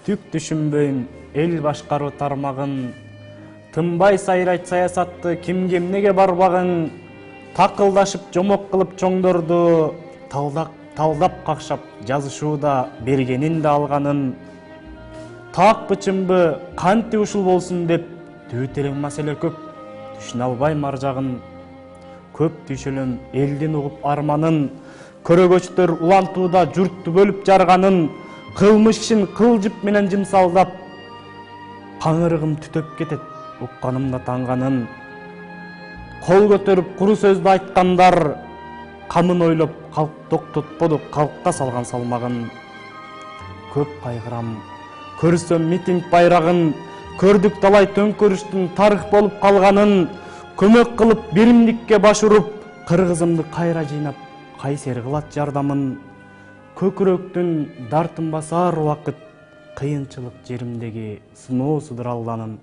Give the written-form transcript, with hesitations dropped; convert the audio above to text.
Түк түшүнбөйм эл башкаруу тармагын, тынбай сайрайт саясатты кимге эмнеге барбагын, такылдашып жомок кылып чоңдорду, талдап какшап жазышууда бергенин да алганын, так бычымбы кантип ушул болсун деп түбү терең маселе көп, түшүнө албайм ар жагын. Көп түйшөлөм элдин угуп арманын, көрөгөчтөр улантууда журтту бөлүп жарганын, кылмыш ишин кылжып менен жымсалдап, каңырыгым түтөп кетет укканымда таңганын. Кол көтөрүп куру сөздү айткандар, камын ойлоп калк токтотподу калкка салган салмагын. Көп кайгырам, көрсөм митинг байрагын, көрдүк талай төңкөрүштүн тарых болуп калганын, көмөк кылып биримдикке баш уруп, кыргызымды кайра жыйнап, кайсер кылат жардамын. Көкүрөктүн дартын басар убакыт, кыйынчылык жеримдеги сыноосудур Алланын.